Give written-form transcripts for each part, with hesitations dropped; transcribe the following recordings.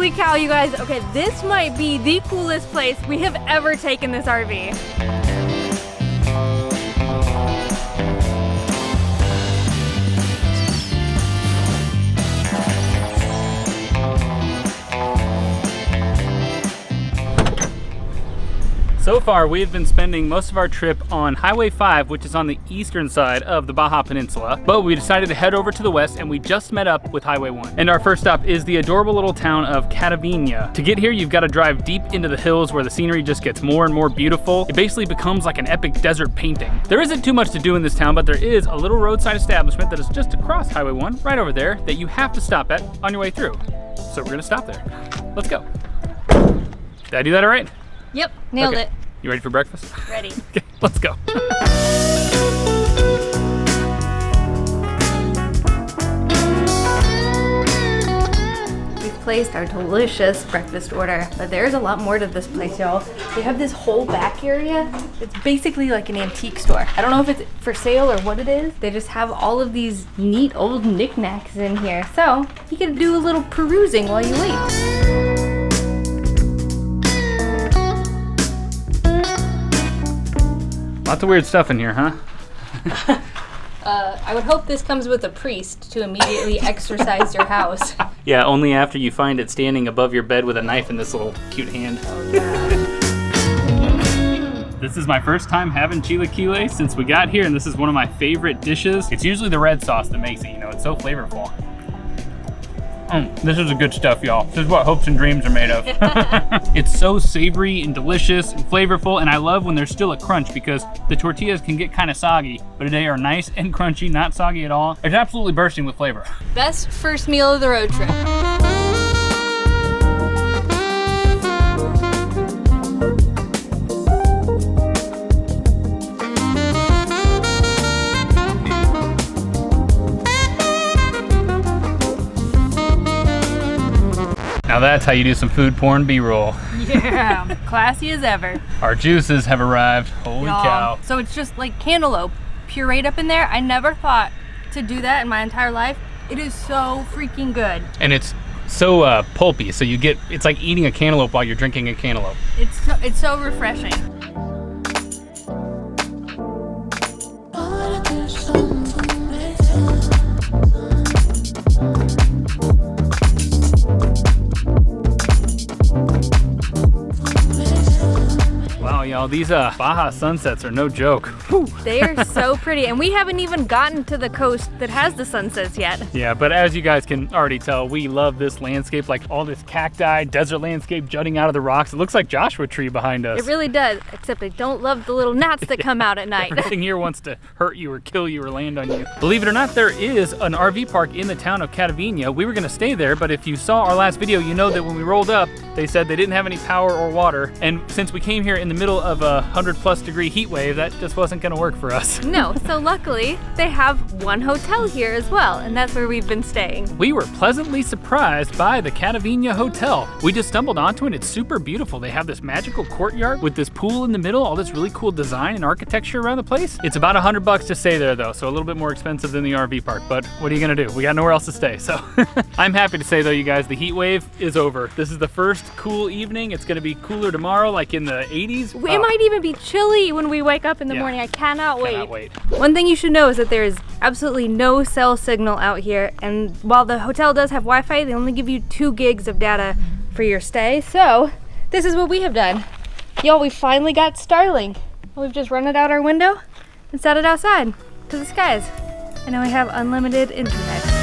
Holy cow, you guys. Okay, this might be the coolest place we have ever taken this RV. So far, we've been spending most of our trip on Highway 5, which is on the eastern side of the Baja Peninsula. But we decided to head over to the west, and we just met up with Highway 1. And our first stop is the adorable little town of Catavina. To get here, you've got to drive deep into the hills where the scenery just gets more and more beautiful. It basically becomes like an epic desert painting. There isn't too much to do in this town, but there is a little roadside establishment that is just across Highway 1, right over there, that you have to stop at on your way through. So we're gonna stop there. Let's go. Did I do that all right? Yep, nailed it. You ready for breakfast? Ready. Okay, let's go. We've placed our delicious breakfast order, but there's a lot more to this place, y'all. They have this whole back area. It's basically like an antique store. I don't know if it's for sale or what it is. They just have all of these neat old knickknacks in here. So you can do a little perusing while you wait. Lots of weird stuff in here, huh? I would hope this comes with a priest to immediately exorcise your house. Yeah, only after you find it standing above your bed with a knife in this little cute hand. Oh, God. This is my first time having chilaquiles since we got here, and this is one of my favorite dishes. It's usually the red sauce that makes it, you know, it's so flavorful. This is the good stuff, y'all. This is what hopes and dreams are made of. It's so savory and delicious and flavorful, and I love when there's still a crunch because the tortillas can get kind of soggy, but they are nice and crunchy, not soggy at all. It's absolutely bursting with flavor. Best first meal of the road trip. Now that's how you do some food porn B-roll. Yeah, classy as ever. Our juices have arrived. Holy cow. So it's just like cantaloupe pureed up in there. I never thought to do that in my entire life. It is so freaking good. And it's so pulpy, so you get, it's like eating a cantaloupe while you're drinking a cantaloupe. It's so refreshing. Wow, y'all, these Baja sunsets are no joke. Whew. They are so pretty, and we haven't even gotten to the coast that has the sunsets yet. Yeah, but as you guys can already tell, we love this landscape, like all this cacti, desert landscape jutting out of the rocks. It looks like Joshua Tree behind us. It really does, except I don't love the little gnats that come out at night. Everything here wants to hurt you or kill you or land on you. Believe it or not, there is an RV park in the town of Catavina. We were gonna stay there, but if you saw our last video, you know that when we rolled up, they said they didn't have any power or water. And since we came here in the middle of a 100+ degree heat wave, that just wasn't gonna work for us. No, so luckily they have one hotel here as well, and that's where we've been staying. We were pleasantly surprised by the Catavina Hotel. We just stumbled onto it. It's super beautiful. They have this magical courtyard with this pool in the middle, all this really cool design and architecture around the place. It's about $100 to stay there though, so a little bit more expensive than the RV park, but what are you gonna do? We got nowhere else to stay, so. I'm happy to say though, you guys, the heat wave is over. This is the first cool evening. It's gonna be cooler tomorrow, like in the 80s. It might even be chilly when we wake up in the morning. I cannot wait. Cannot wait. One thing you should know is that there is absolutely no cell signal out here, and while the hotel does have Wi-Fi, they only give you 2 gigs of data for your stay. So this is what we have done. Y'all, we finally got Starlink. We've just run it out our window and set it outside to the skies. And now we have unlimited internet.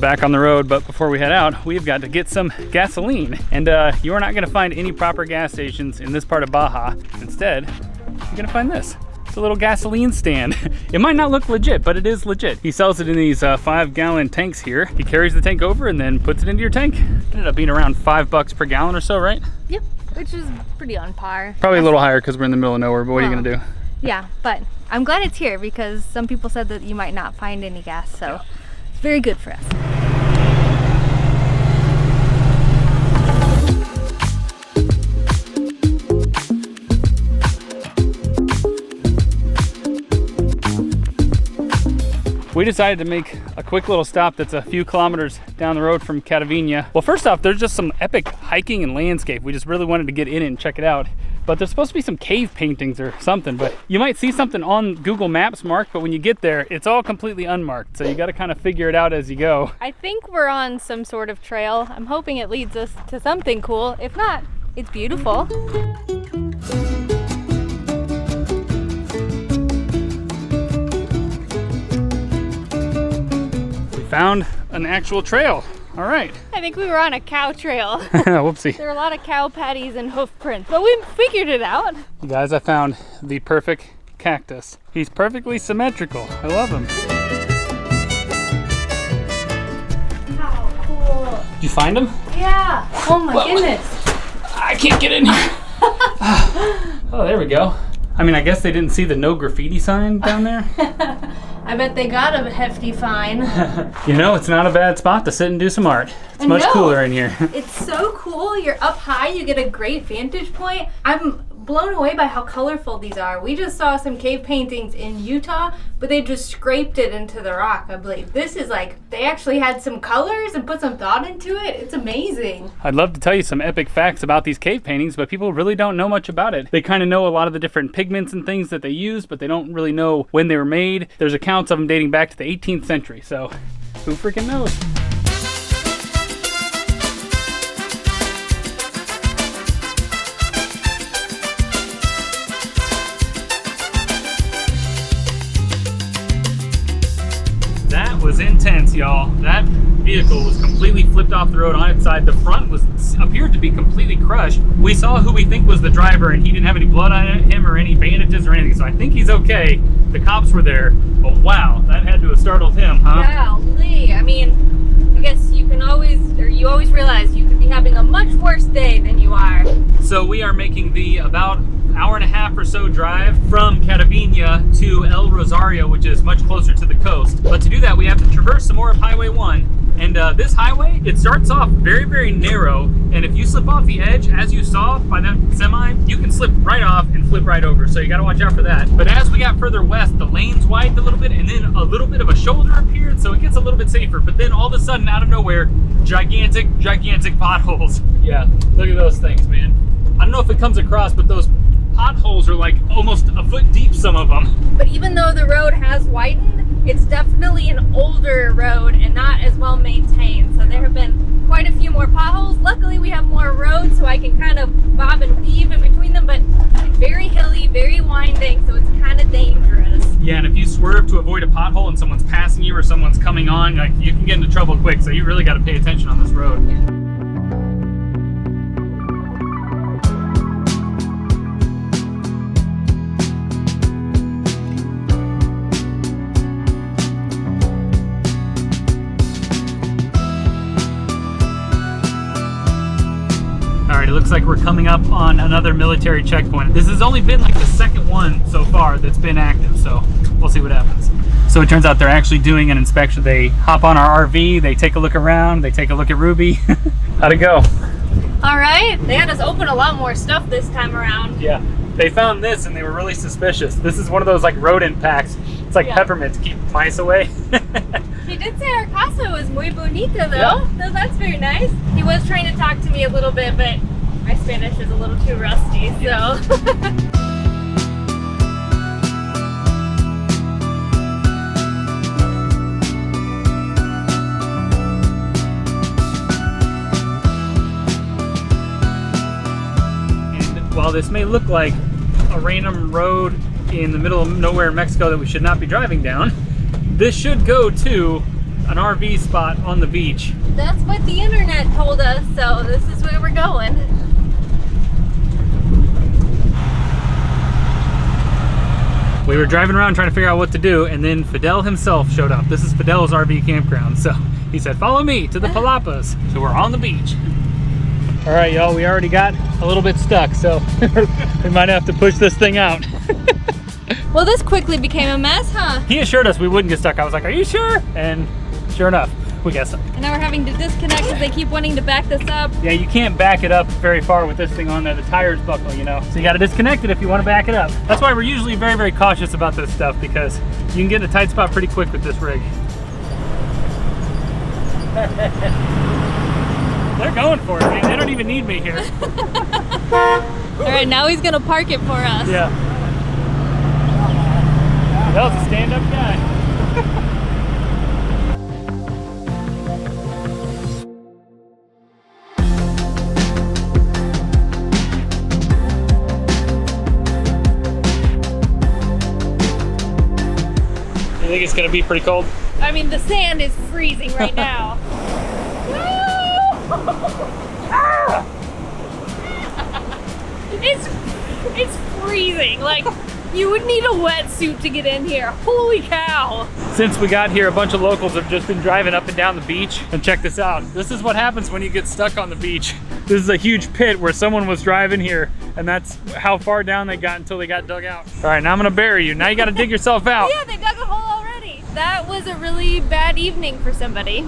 Back on the road, but before we head out, we've got to get some gasoline. And you are not gonna find any proper gas stations in this part of Baja. Instead, you're gonna find this. It's a little gasoline stand. It might not look legit, but it is legit. He sells it in these 5-gallon tanks here. He carries the tank over and then puts it into your tank. It ended up being around $5 per gallon or so, right? Yep, which is pretty on par. Probably a little higher because we're in the middle of nowhere, but what are you gonna do? Yeah, but I'm glad it's here because some people said that you might not find any gas, so it's very good for us. we decided to make a quick little stop that's a few kilometers down the road from Catavina. Well, first off, there's just some epic hiking and landscape. We just really wanted to get in and check it out. But there's supposed to be some cave paintings or something, but you might see something on Google Maps marked, but when you get there, it's all completely unmarked. So you got to kind of figure it out as you go. I think we're on some sort of trail. I'm hoping it leads us to something cool. If not, it's beautiful. We found an actual trail. All right. I think we were on a cow trail. Whoopsie. There were a lot of cow patties and hoof prints, but we figured it out. You guys, I found the perfect cactus. He's perfectly symmetrical. I love him. How cool. Did you find him? Yeah. Oh my goodness. I can't get in here. Oh, there we go. I mean, I guess they didn't see the no graffiti sign down there. I bet they got a hefty fine. You know, it's not a bad spot to sit and do some art. It's much cooler in here. It's so cool. You're up high, you get a great vantage point. I'm blown away by how colorful these are. We just saw some cave paintings in Utah, but they just scraped it into the rock, I believe. This is like, they actually had some colors and put some thought into it. It's amazing. I'd love to tell you some epic facts about these cave paintings, but people really don't know much about it. They kind of know a lot of the different pigments and things that they use, but they don't really know when they were made. There's accounts of them dating back to the 18th century, so who freaking knows? That was intense, y'all. That vehicle was completely flipped off the road on its side. The front appeared to be completely crushed. We saw who we think was the driver, and he didn't have any blood on him or any bandages or anything, so I think he's okay. The cops were there, but wow, that had to have startled him, huh? Golly, I mean, I guess you always realize you could be having a much worse day than you are. So we are making the about hour and a half or so drive from Catavina to El Rosario, which is much closer to the coast. But to do that, we have to traverse some more of Highway 1. And this highway, it starts off very, very narrow. And if you slip off the edge, as you saw by that semi, you can slip right off and flip right over. So you got to watch out for that. But as we got further west, the lanes widened a little bit, and then a little bit of a shoulder appeared, so it gets a little bit safer. But then all of a sudden, out of nowhere, gigantic potholes. Yeah, look at those things, man. I don't know if it comes across, but those potholes are like almost a foot deep, some of them. But even though the road has widened, it's definitely an older road and not as well maintained. So there have been quite a few more potholes. Luckily we have more roads, so I can kind of bob and weave in between them, but it's very hilly, very winding, so it's kind of dangerous. Yeah, and if you swerve to avoid a pothole and someone's passing you or someone's coming on, like, you can get into trouble quick, so you really got to pay attention on this road. Yeah. It looks like we're coming up on another military checkpoint. This has only been like the second one so far that's been active, so we'll see what happens. So it turns out they're actually doing an inspection. They hop on our RV, they take a look around, they take a look at Ruby. How'd it go? All right, they had us open a lot more stuff this time around. Yeah, they found this and they were really suspicious. This is one of those like rodent packs. It's like peppermint to keep mice away. He did say our casa was muy bonita though, so that's very nice. He was trying to talk to me a little bit, but my Spanish is a little too rusty, so. And while this may look like a random road in the middle of nowhere in Mexico that we should not be driving down, this should go to an RV spot on the beach. That's what the internet told us, so this is where we're going. We were driving around trying to figure out what to do, and then Fidel himself showed up. This is Fidel's RV campground, so he said, follow me to the Palapas. So we're on the beach. All right, y'all, we already got a little bit stuck, so we might have to push this thing out. Well, this quickly became a mess, huh? He assured us we wouldn't get stuck. I was like, are you sure? And sure enough, we got stuck. And now we're having to disconnect because they keep wanting to back this up. Yeah, you can't back it up very far with this thing on there. The tires buckle, you know. So you gotta disconnect it if you wanna back it up. That's why we're usually very, very cautious about this stuff, because you can get in a tight spot pretty quick with this rig. They're going for it, man. They don't even need me here. All right, now he's gonna park it for us. Yeah. That was a stand-up guy. You think it's gonna be pretty cold? I mean, the sand is freezing right now. It's freezing. Like, you would need a wetsuit to get in here. Holy cow. Since we got here, a bunch of locals have just been driving up and down the beach. And check this out. This is what happens when you get stuck on the beach. This is a huge pit where someone was driving here, and that's how far down they got until they got dug out. All right, now I'm gonna bury you. Now you gotta dig yourself out. Yeah, they dug a hole already. That was a really bad evening for somebody.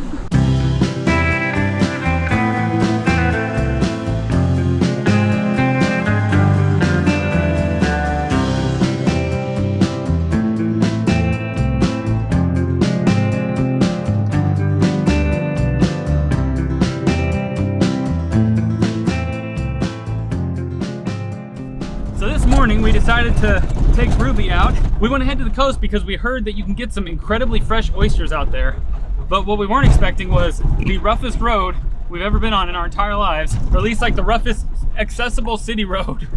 We decided to take Ruby out. We want to head to the coast because we heard that you can get some incredibly fresh oysters out there. But what we weren't expecting was the roughest road we've ever been on in our entire lives, or at least like the roughest accessible city road.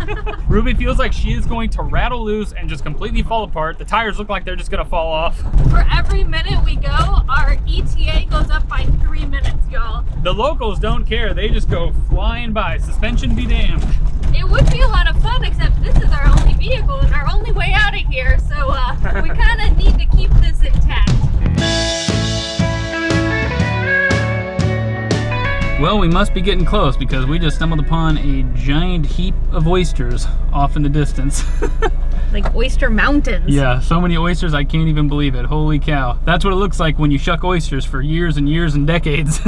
Ruby feels like she is going to rattle loose and just completely fall apart. The tires look like they're just gonna fall off. For every minute we go, our ETA goes up by 3 minutes, y'all. The locals don't care. They just go flying by. Suspension be damned. It would be a lot of fun, except this is our only vehicle and our only way out of here, so we kind of need to keep this intact. Well, we must be getting close because we just stumbled upon a giant heap of oysters off in the distance. Like oyster mountains. Yeah, so many oysters, I can't even believe it. Holy cow. That's what it looks like when you shuck oysters for years and years and decades.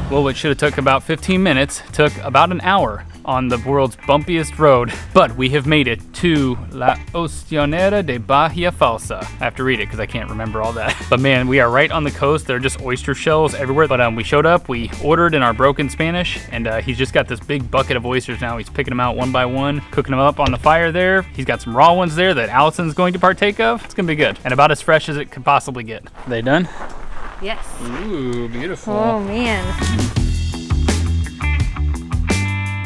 Well, what should have took about 15 minutes took about an hour on the world's bumpiest road. But we have made it to La Oceanera de Baja Falsa. I have to read it because I can't remember all that. But man, we are right on the coast. There are just oyster shells everywhere. But we showed up, we ordered in our broken Spanish, and he's just got this big bucket of oysters now. He's picking them out one by one, cooking them up on the fire there. He's got some raw ones there that Allison's going to partake of. It's gonna be good. And about as fresh as it could possibly get. Are they done? Yes. Ooh, beautiful. Oh man.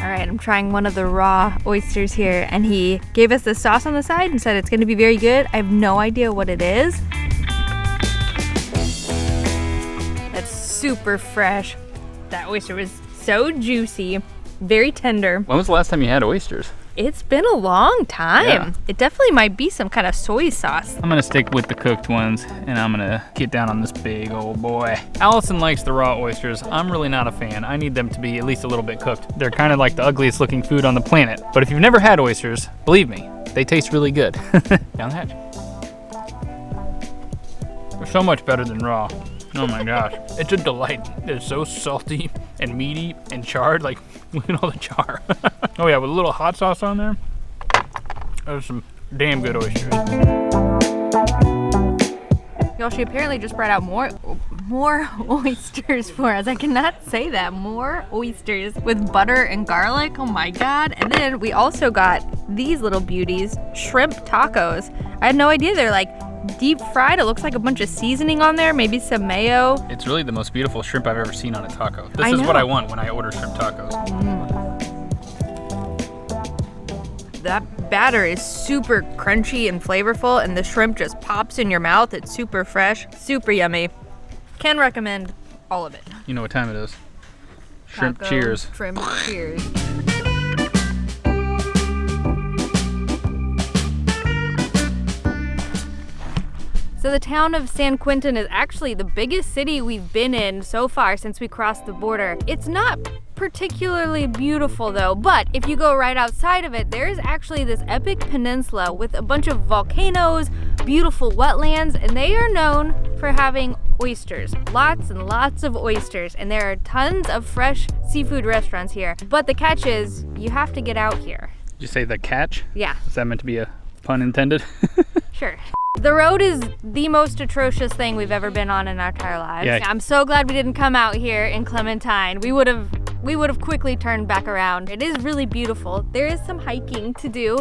All right, I'm trying one of the raw oysters here, and he gave us the sauce on the side and said it's gonna be very good. I have no idea what it is. That's super fresh. That oyster was so juicy, very tender. When was the last time you had oysters? It's been a long time. Yeah. It definitely might be some kind of soy sauce. I'm gonna stick with the cooked ones, and I'm gonna get down on this big old boy. Allison likes the raw oysters. I'm really not a fan. I need them to be at least a little bit cooked. They're kind of like the ugliest looking food on the planet. But if you've never had oysters, believe me, they taste really good. Down the hatch. They're so much better than raw. Oh my gosh, it's a delight. It's so salty and meaty and charred. Like, look at all the char. Oh yeah, with a little hot sauce on there. Those are some damn good oysters. Y'all, she apparently just brought out more oysters for us. I cannot say that. More oysters with butter and garlic. Oh my God. And then we also got these little beauties, shrimp tacos. I had no idea they're like deep fried. It looks like a bunch of seasoning on there, maybe some mayo. It's really the most beautiful shrimp I've ever seen on a taco. This is what I want when I order shrimp tacos. That batter is super crunchy and flavorful, and the shrimp just pops in your mouth. It's super fresh, super yummy. Can recommend all of it. You know what time it is. Shrimp Taco, cheers. Shrimp cheers. So the town of San Quintin is actually the biggest city we've been in so far since we crossed the border. It's not particularly beautiful though, but if you go right outside of it, there's actually this epic peninsula with a bunch of volcanoes, beautiful wetlands, and they are known for having oysters. Lots and lots of oysters. And there are tons of fresh seafood restaurants here. But the catch is, you have to get out here. Did you say the catch? Yeah. Is that meant to be a pun intended? Sure. The road is the most atrocious thing we've ever been on in our entire lives. Yeah. I'm so glad we didn't come out here in Clementine. We would have quickly turned back around. It is really beautiful. There is some hiking to do.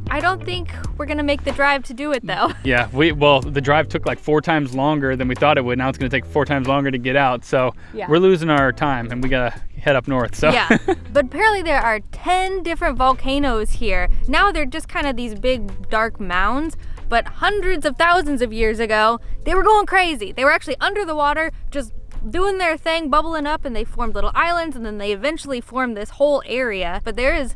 I don't think we're gonna make the drive to do it though. Yeah, well, the drive took like 4 times longer than we thought it would. Now it's gonna take 4 times longer to get out. So Yeah. we're losing our time and we gotta head up north. So Yeah, but apparently there are 10 different volcanoes here. Now they're just kind of these big dark mounds, but hundreds of thousands of years ago, they were going crazy. They were actually under the water, just doing their thing, bubbling up, and they formed little islands, and then they eventually formed this whole area. But there is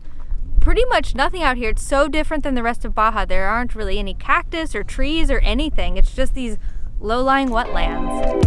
pretty much nothing out here. It's so different than the rest of Baja. There aren't really any cactus or trees or anything. It's just these low-lying wetlands.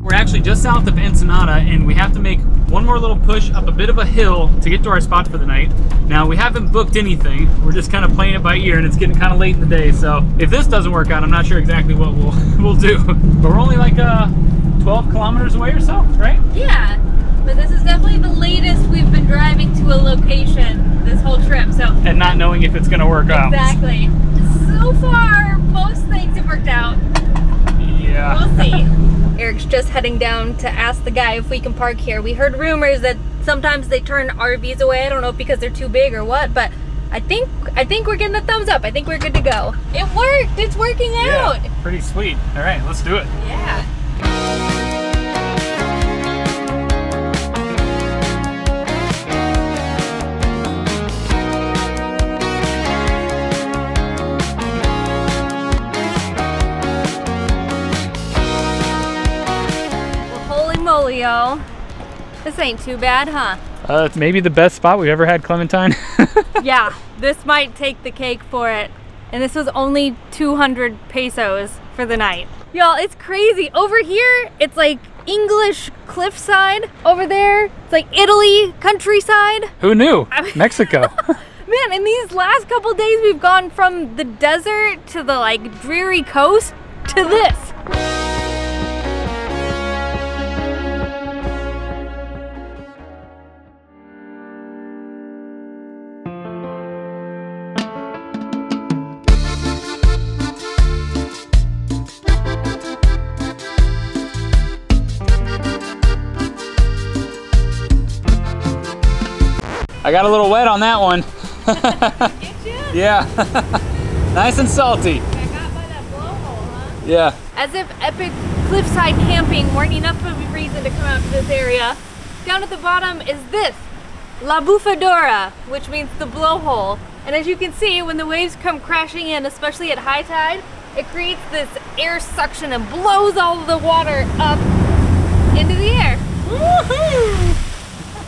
we're actually just south of Ensenada and we have to make one more little push up a bit of a hill to get to our spot for the night. Now we haven't booked anything. We're just kind of playing it by ear and it's getting kind of late in the day. So if this doesn't work out, I'm not sure exactly what we'll do. But we're only like 12 kilometers away or so, right? Yeah, but this is definitely the latest we've been driving to a location this whole trip, so. And not knowing if it's gonna work out. Exactly. So far, most things have worked out. Yeah. We'll see. Eric's just heading down to ask the guy if we can park here. We heard rumors that sometimes they turn RVs away. I don't know if because they're too big or what, but I think we're getting a thumbs up. I think we're good to go. It worked. It's working out. Yeah, pretty sweet. All right, let's do it. Yeah. Y'all, this ain't too bad, huh? It's maybe the best spot we've ever had, Clementine. Yeah, this might take the cake for it. And this was only 200 pesos for the night. Y'all, it's crazy. Over here, it's like English cliffside. Over there, it's like Italy countryside. Who knew? Mexico. Man, in these last couple days, we've gone from the desert to the like dreary coast to this. I got a little wet on that one. Did you? Yeah. Nice and salty. Got got by that blowhole, huh? Yeah. As if epic cliffside camping weren't enough of a reason to come out to this area. Down at the bottom is this, La Bufadora, which means the blowhole. And as you can see, when the waves come crashing in, especially at high tide, it creates this air suction and blows all of the water up into the air. Woohoo!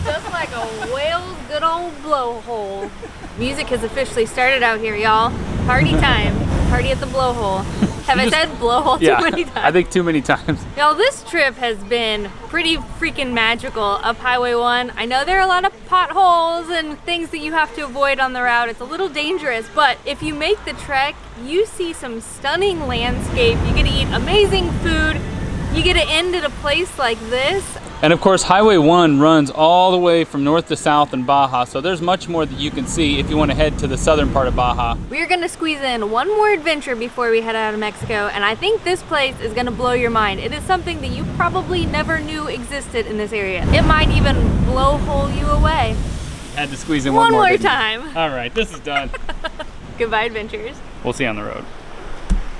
Just like a whale's good old blowhole. Music has officially started out here, y'all. Party time. Party at the blowhole. Have I said blowhole too many times? I think too many times. Y'all, this trip has been pretty freaking magical up Highway 1. I know there are a lot of potholes and things that you have to avoid on the route. It's a little dangerous, but if you make the trek, you see some stunning landscape. You get to eat amazing food. You get to end at a place like this. And of course, Highway 1 runs all the way from north to south in Baja, so there's much more that you can see if you want to head to the southern part of Baja. We're gonna squeeze in one more adventure before we head out of Mexico, and I think this place is gonna blow your mind. It is something that you probably never knew existed in this area. It might even blowhole you away. Had to squeeze in One more didn't you? time. All right, this is done. Goodbye, adventures. We'll see you on the road.